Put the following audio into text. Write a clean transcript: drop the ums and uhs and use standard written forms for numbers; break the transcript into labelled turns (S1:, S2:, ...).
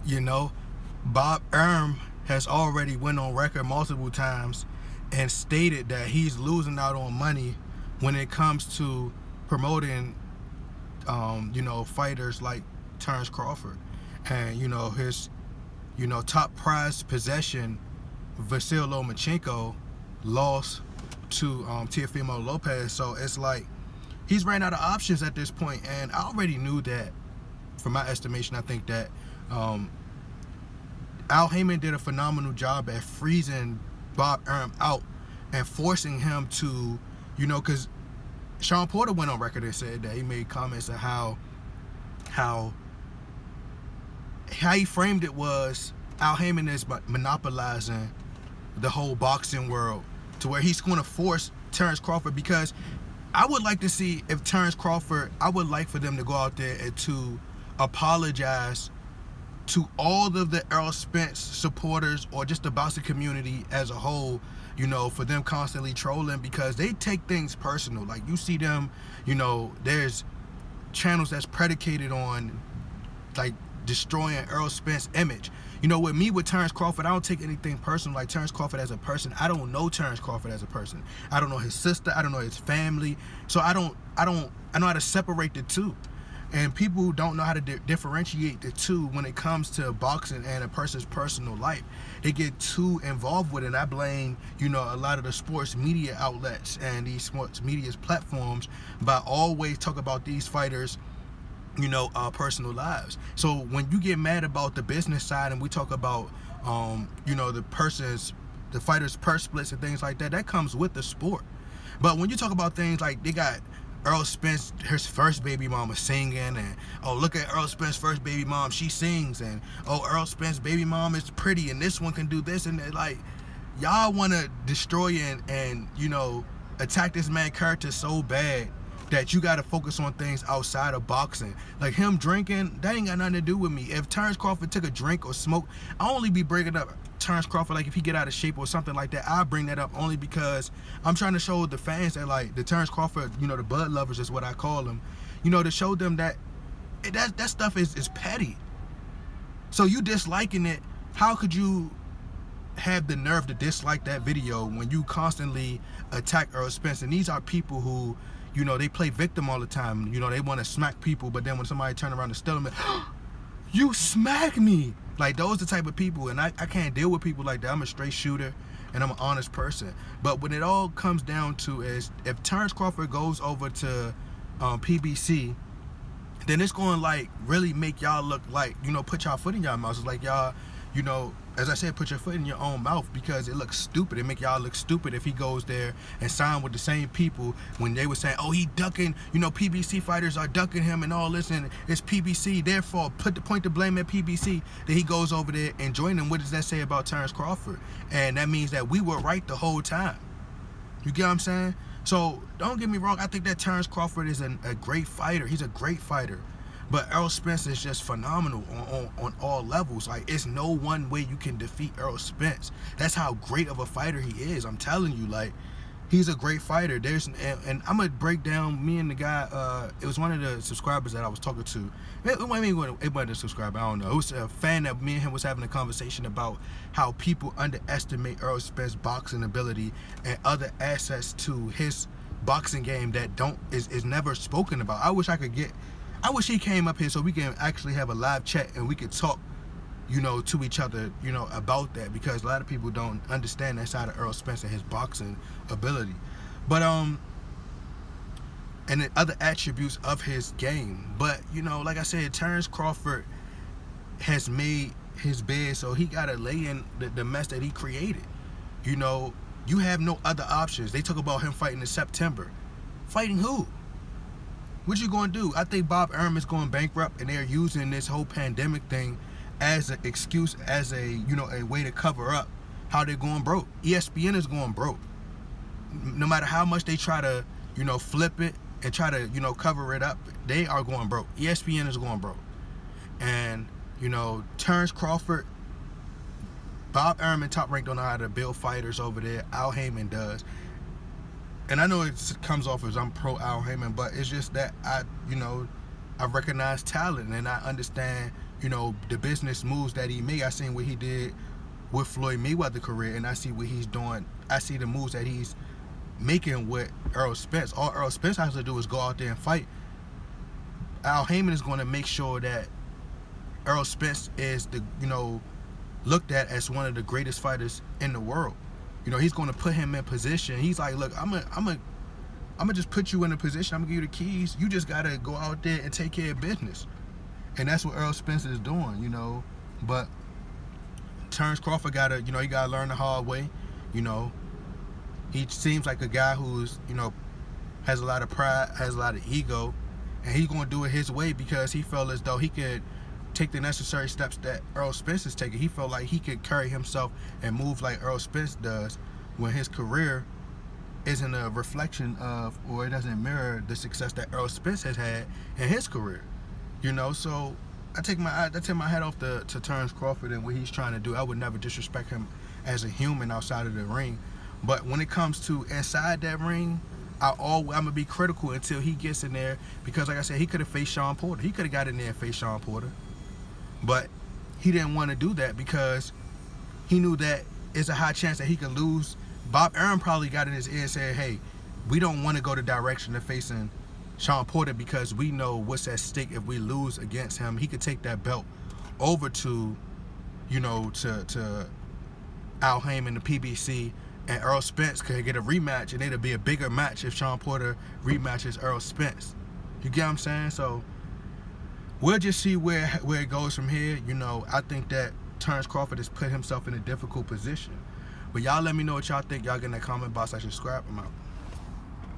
S1: You know, Bob Arum has already went on record multiple times and stated that he's losing out on money when it comes to promoting, fighters like Terrence Crawford, and his, top prize possession, Vasyl Lomachenko, lost to Teofimo Lopez. So it's like he's ran out of options at this point, and I already knew that. From my estimation, I think that um, Al Heyman did a phenomenal job at freezing Bob Arum out and forcing him to, because Sean Porter went on record and said that he made comments of how he framed it was Al Heyman is monopolizing the whole boxing world to where he's going to force Terrence Crawford, because I would like to see if Terrence Crawford, I would like for them to go out there and to apologize to all of the Errol Spence supporters or just the boxing community as a whole, for them constantly trolling, because they take things personal. Like, you see them, there's channels that's predicated on like destroying Errol Spence's image. With me, with Terrence Crawford, I don't take anything personal. Like, Terrence Crawford as a person, I don't know Terrence Crawford as a person. I don't know his sister. I don't know his family. So I know how to separate the two. And people don't know how to differentiate the two when it comes to boxing and a person's personal life. They get too involved with it. And I blame, a lot of the sports media outlets and these sports media platforms by always talk about these fighters, personal lives. So when you get mad about the business side and we talk about, the fighter's purse splits and things like that, that comes with the sport. But when you talk about things like they got Errol Spence, his first baby mama singing, and oh, look at Errol Spence's first baby mom, she sings, and oh, Errol Spence's baby mom is pretty, and this one can do this, and like, y'all want to destroy and attack this man's character so bad that you got to focus on things outside of boxing. Like him drinking, that ain't got nothing to do with me. If Terrence Crawford took a drink or smoke, I only be bringing up Terrence Crawford, like if he get out of shape or something like that, I bring that up only because I'm trying to show the fans that, like, the Terrence Crawford, the Bud lovers is what I call them, to show them that that stuff is petty. So you disliking it, how could you have the nerve to dislike that video when you constantly attack Errol Spence? And these are people who, they play victim all the time. They want to smack people, but then when somebody turn around and steal them, you smack me. Like, those the type of people, and I can't deal with people like that. I'm a straight shooter, and I'm an honest person. But when it all comes down to is, if Terrence Crawford goes over to PBC, then it's going to, like, really make y'all look like, put y'all foot in y'all mouths. It's like y'all, as I said, put your foot in your own mouth, because it looks stupid. It make y'all look stupid if he goes there and sign with the same people when they were saying, oh, he ducking, PBC fighters are ducking him and all this, and it's PBC, therefore put the point to blame at PBC. Then he goes over there and join them. What does that say about Terrence Crawford? And that means that we were right the whole time. You get what I'm saying? So don't get me wrong, I think that Terrence Crawford is a great fighter. He's a great fighter. But Errol Spence is just phenomenal on all levels. Like, it's no one way you can defeat Errol Spence. That's how great of a fighter he is. I'm telling you, like, he's a great fighter. And I'm gonna break down, me and the guy. It was one of the subscribers that I was talking to. It wasn't a subscriber. I don't know. It was a fan that me and him was having a conversation about how people underestimate Errol Spence's boxing ability and other assets to his boxing game that is never spoken about. I wish he came up here so we can actually have a live chat and we could talk, to each other, about that, because a lot of people don't understand that side of Errol Spence and his boxing ability. But and the other attributes of his game. But, like I said, Terrence Crawford has made his bed, so he gotta lay in the mess that he created. You have no other options. They talk about him fighting in September. Fighting who? What you gonna do? I think Bob Arum is going bankrupt, and they're using this whole pandemic thing as an excuse, as a way to cover up how they're going broke. ESPN is going broke. No matter how much they try to, flip it and try to, cover it up, they are going broke. ESPN is going broke. And, Terrence Crawford, Bob Arum and Top Rank don't know how to build fighters over there. Al Heyman does. And I know it comes off as I'm pro Al Heyman, but it's just that I recognize talent, and I understand, you know, the business moves that he made. I seen what he did with Floyd Mayweather career, and I see what he's doing. I see the moves that he's making with Errol Spence. All Errol Spence has to do is go out there and fight. Al Haymon is going to make sure that Errol Spence is the, you know, looked at as one of the greatest fighters in the world. You know, he's going to put him in position. He's like, look, I'm gonna just put you in a position. I'm gonna give you the keys. You just gotta go out there and take care of business. And that's what Errol Spence is doing, you know. But Terence Crawford gotta, you know, he gotta learn the hard way. You know, he seems like a guy who's, you know, has a lot of pride, has a lot of ego, and he's gonna do it his way because he felt as though he could take the necessary steps that Errol Spence is taking. He felt like he could carry himself and move like Errol Spence does when his career isn't a reflection of, or it doesn't mirror the success that Errol Spence has had in his career. You know, so I take my hat off to Terence Crawford and what he's trying to do. I would never disrespect him as a human outside of the ring. But when it comes to inside that ring, I'm going to be critical until he gets in there, because like I said, he could have faced Shawn Porter. He could have got in there and faced Shawn Porter. But he didn't want to do that because he knew that it's a high chance that he could lose. Bob Arum probably got in his ear and said, hey, we don't want to go the direction of facing Shawn Porter because we know what's at stake if we lose against him. He could take that belt over to, you know, to Al Haymon, the PBC, and Errol Spence could get a rematch, and it'll be a bigger match if Shawn Porter rematches Errol Spence. You get what I'm saying? So we'll just see where it goes from here. You know, I think that Terence Crawford has put himself in a difficult position. But y'all let me know what y'all think. Y'all get in that comment box. Subscribe. I'm out.